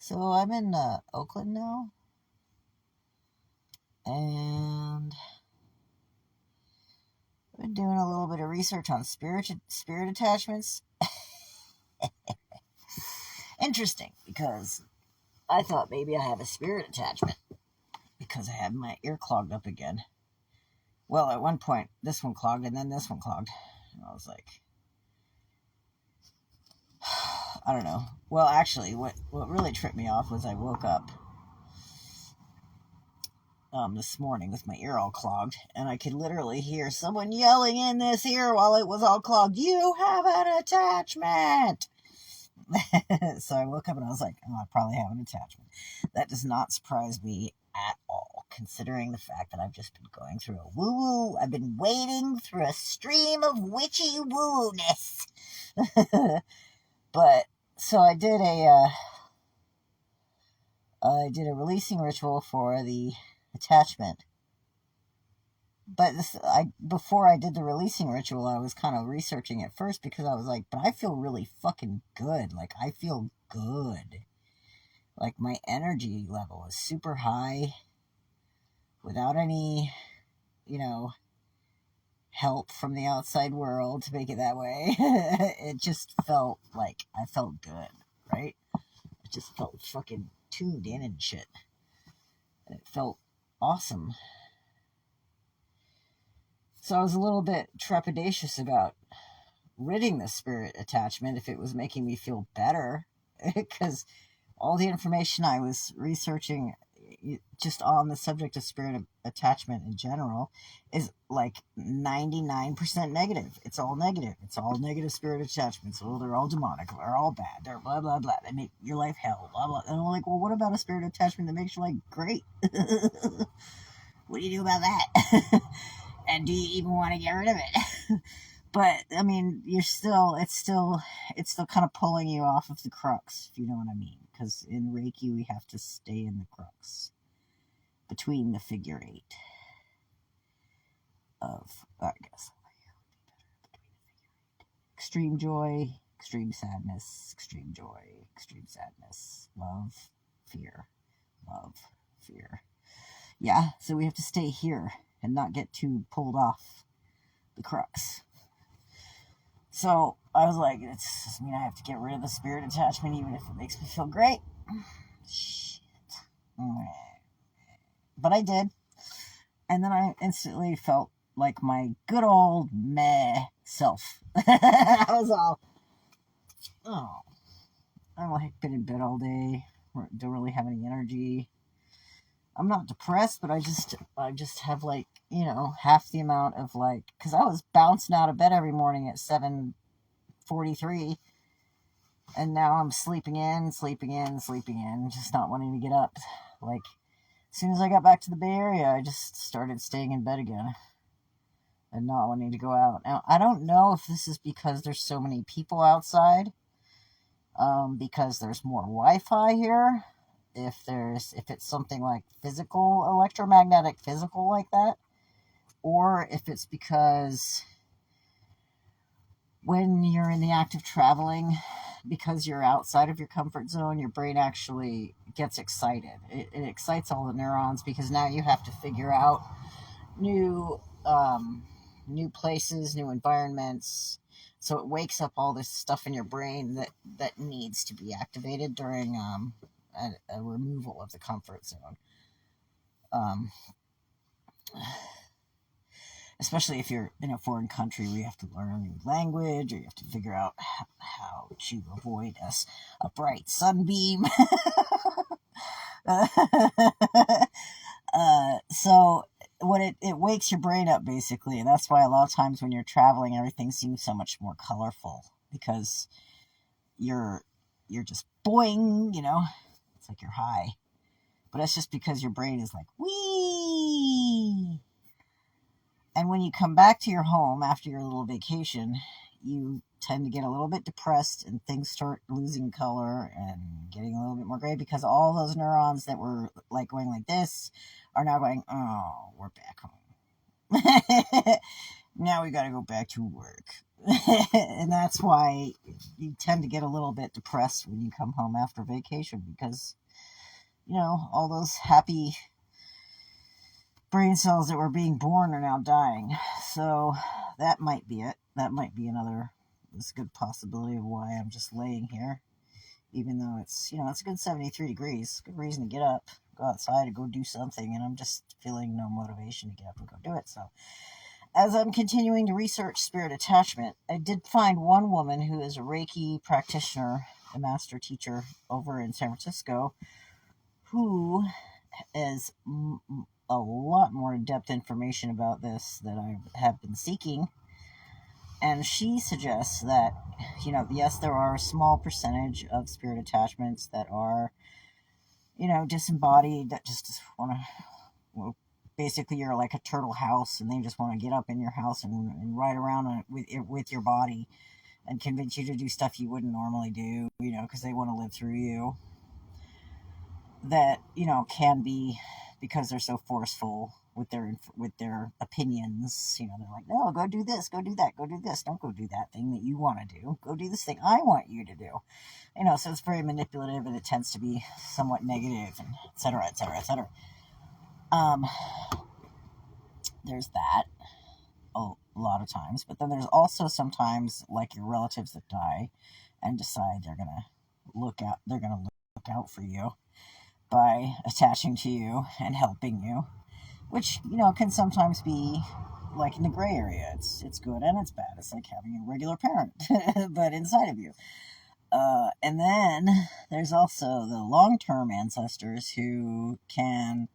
So I'm in Oakland now, and I've been doing a little bit of research on spirit attachments. Interesting, because I thought maybe I have a spirit attachment because I had my ear clogged up again. Well, at one point, this one clogged, and then this one clogged. And I was like, I don't know. Well, actually, what really tripped me off was I woke up this morning with my ear all clogged, and I could literally hear someone yelling in this ear while it was all clogged, "You have an attachment!" So I woke up and I was like, oh, I probably have an attachment. That does not surprise me at all, considering the fact that I've just been going through a woo-woo. I've been wading through a stream of witchy woo-ness. But, so I did a releasing ritual for the attachment. But before I did the releasing ritual, I was kind of researching it first because I was like, but I feel really fucking good. Like, I feel good. Like, my energy level is super high without any, help from the outside world to make it that way. It just felt like I felt good, right? I just felt fucking tuned in and shit. And it felt awesome. So I was a little bit trepidatious about ridding the spirit attachment if it was making me feel better, because all the information I was researching just on the subject of spirit attachment in general is like 99% negative. It's all negative. It's all negative spirit attachments. Well, they're all demonic. They're all bad. They're blah, blah, blah. They make your life hell, blah, blah. And I'm like, well, what about a spirit attachment that makes your life great? What do you do about that? And do you even want to get rid of it? But I mean, it's still kind of pulling you off of the crux, if you know what I mean. Because in Reiki, we have to stay in the crux between the figure eight of, I guess, extreme joy, extreme sadness, extreme joy, extreme sadness, love, fear, yeah. So we have to stay here and not get too pulled off the crux. So I was like, I have to get rid of the spirit attachment, even if it makes me feel great. Shit. But I did. And then I instantly felt like my good old meh self. I was all, oh, I'm like been in bed all day. Don't really have any energy. I'm not depressed, but I just have like, half the amount of like, because I was bouncing out of bed every morning at 7:43, and now I'm sleeping in, just not wanting to get up. Like, as soon as I got back to the Bay Area, I just started staying in bed again and not wanting to go out. Now, I don't know if this is because there's so many people outside, because there's more Wi-Fi here, if it's something like physical, electromagnetic physical like that, or if it's because when you're in the act of traveling, because you're outside of your comfort zone, your brain actually gets excited. It excites all the neurons because now you have to figure out new places, new environments. So it wakes up all this stuff in your brain that needs to be activated during a removal of the comfort zone. Especially if you're in a foreign country where you have to learn a new language, or you have to figure out how to avoid a bright sunbeam. So what it wakes your brain up, basically. And that's why a lot of times when you're traveling, everything seems so much more colorful, because you're just boing, it's like you're high. But that's just because your brain is like, wee. And when you come back to your home after your little vacation, you tend to get a little bit depressed, and things start losing color and getting a little bit more gray, because all those neurons that were like going like this are now going, oh, we're back home. now we got to go back to work. And that's why you tend to get a little bit depressed when you come home after vacation, because, all those happy brain cells that were being born are now dying. So that might be it. That might be it's a good possibility of why I'm just laying here, even though it's a good 73 degrees. Good reason to get up, go outside, and go do something, and I'm just feeling no motivation to get up and go do it. So as I'm continuing to research spirit attachment, I did find one woman who is a Reiki practitioner, a master teacher over in San Francisco, who is a lot more in-depth information about this that I have been seeking. And she suggests that, yes, there are a small percentage of spirit attachments that are, disembodied, that just want to, basically you're like a turtle house and they just want to get up in your house and ride around with your body and convince you to do stuff you wouldn't normally do, because they want to live through you. That, can be because they're so forceful with their opinions. They're like, no, go do this, go do that, go do this. Don't go do that thing that you want to do. Go do this thing I want you to do. So it's very manipulative, and it tends to be somewhat negative, and et cetera, et cetera, et cetera. There's that a lot of times, but then there's also sometimes like your relatives that die and decide they're gonna look out for you by attaching to you and helping you, which, can sometimes be like in the gray area. It's good and it's bad. It's like having a regular parent, but inside of you. And then there's also the long-term ancestors who can,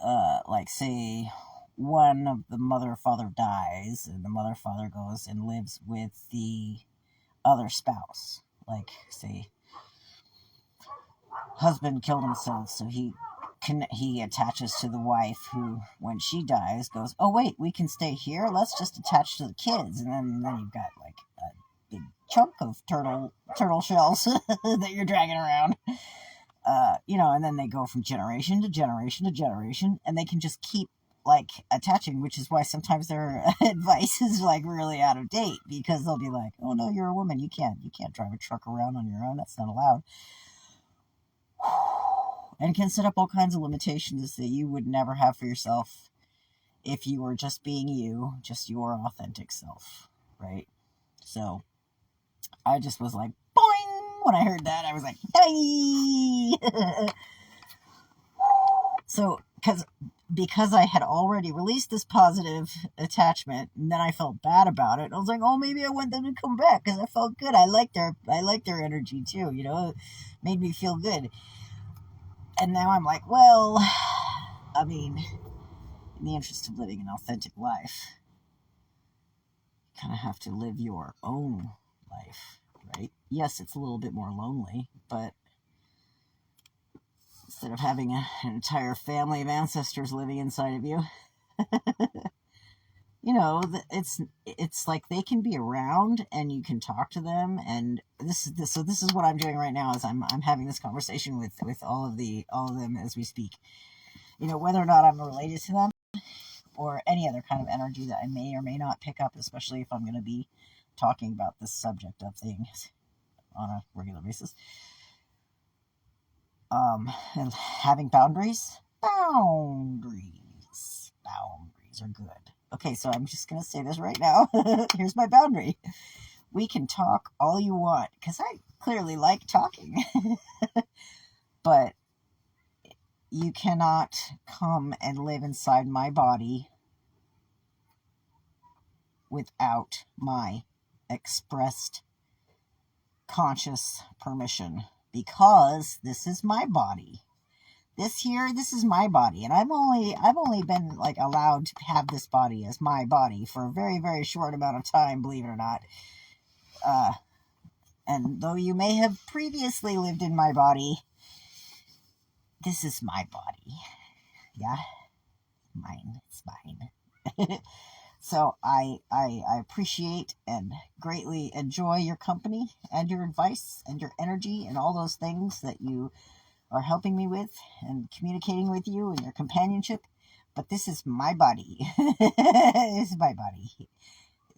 like, say, one of the mother or father dies and the mother or father goes and lives with the other spouse. Like, say, husband killed himself, so he attaches to the wife, who, when she dies, goes, oh wait, we can stay here, let's just attach to the kids. And then you've got like a big chunk of turtle shells that you're dragging around. And then they go from generation to generation to generation, and they can just keep like attaching, which is why sometimes their advice is like really out of date, because they'll be like, oh no, you're a woman, you can't drive a truck around on your own, that's not allowed. And can set up all kinds of limitations that you would never have for yourself if you were just being you, just your authentic self, right? So I just was like, boing! When I heard that, I was like, hey! So, because I had already released this positive attachment, and then I felt bad about it. I was like, oh, maybe I want them to come back because I felt good. I liked their energy too. It made me feel good. And now I'm like, well, I mean, in the interest of living an authentic life, you kind of have to live your own life, right? Yes, it's a little bit more lonely, but instead of having an entire family of ancestors living inside of you, it's like they can be around and you can talk to them. And this is what I'm doing right now, is I'm having this conversation with all of them as we speak. Whether or not I'm related to them or any other kind of energy that I may or may not pick up, especially if I'm going to be talking about this subject of things on a regular basis. And having boundaries are good. Okay, so I'm just going to say this right now. Here's my boundary. We can talk all you want, because I clearly like talking. But you cannot come and live inside my body without my expressed conscious permission, because this is my body. This is my body, and I've only been like allowed to have this body as my body for a very, very short amount of time, believe it or not. And though you may have previously lived in my body, this is my body. Yeah, mine. It's mine. So I appreciate and greatly enjoy your company and your advice and your energy and all those things that you are helping me with and communicating with you and your companionship. But this is my body. This is my body.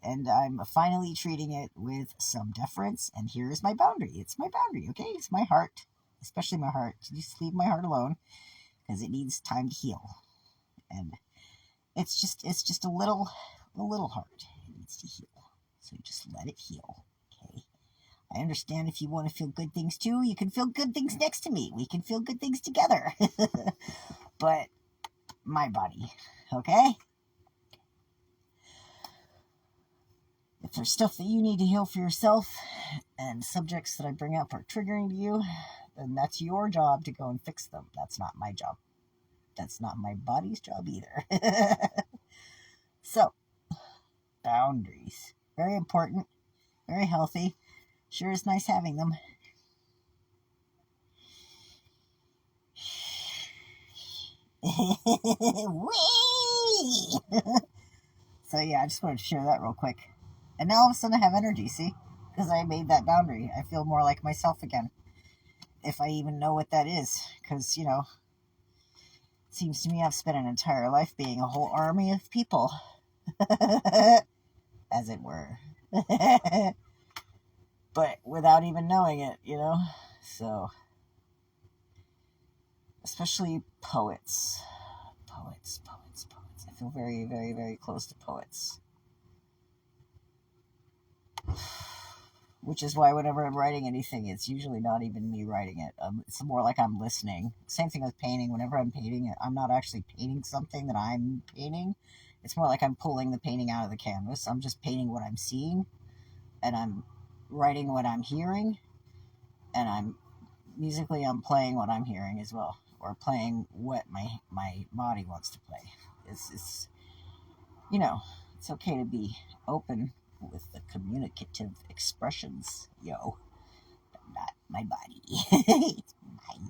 And I'm finally treating it with some deference. And here is my boundary. It's my boundary, okay? It's my heart, especially my heart. Just leave my heart alone because it needs time to heal. And it's just a little heart. It needs to heal. So just let it heal, okay? I understand if you want to feel good things too, you can feel good things next to me. We can feel good things together. But my body, okay? If there's stuff that you need to heal for yourself and subjects that I bring up are triggering to you, then that's your job to go and fix them. That's not my job. That's not my body's job either. So, boundaries. Very important. Very healthy. Sure is nice having them. Whee! So yeah, I just wanted to share that real quick. And now all of a sudden I have energy, see? Because I made that boundary. I feel more like myself again. If I even know what that is. Because, you know, it seems to me I've spent an entire life being a whole army of people. As it were. But without even knowing it, you know? So, especially poets. Poets. I feel very, very, very close to poets. Which is why whenever I'm writing anything, it's usually not even me writing it. It's more like I'm listening. Same thing with painting. Whenever I'm painting, I'm not actually painting something that I'm painting. It's more like I'm pulling the painting out of the canvas. I'm just painting what I'm seeing, and I'm writing what I'm hearing, and I'm playing what I'm hearing as well, or playing what my body wants to play. It's you know, it's okay to be open with the communicative expressions, yo, but not my body. It's my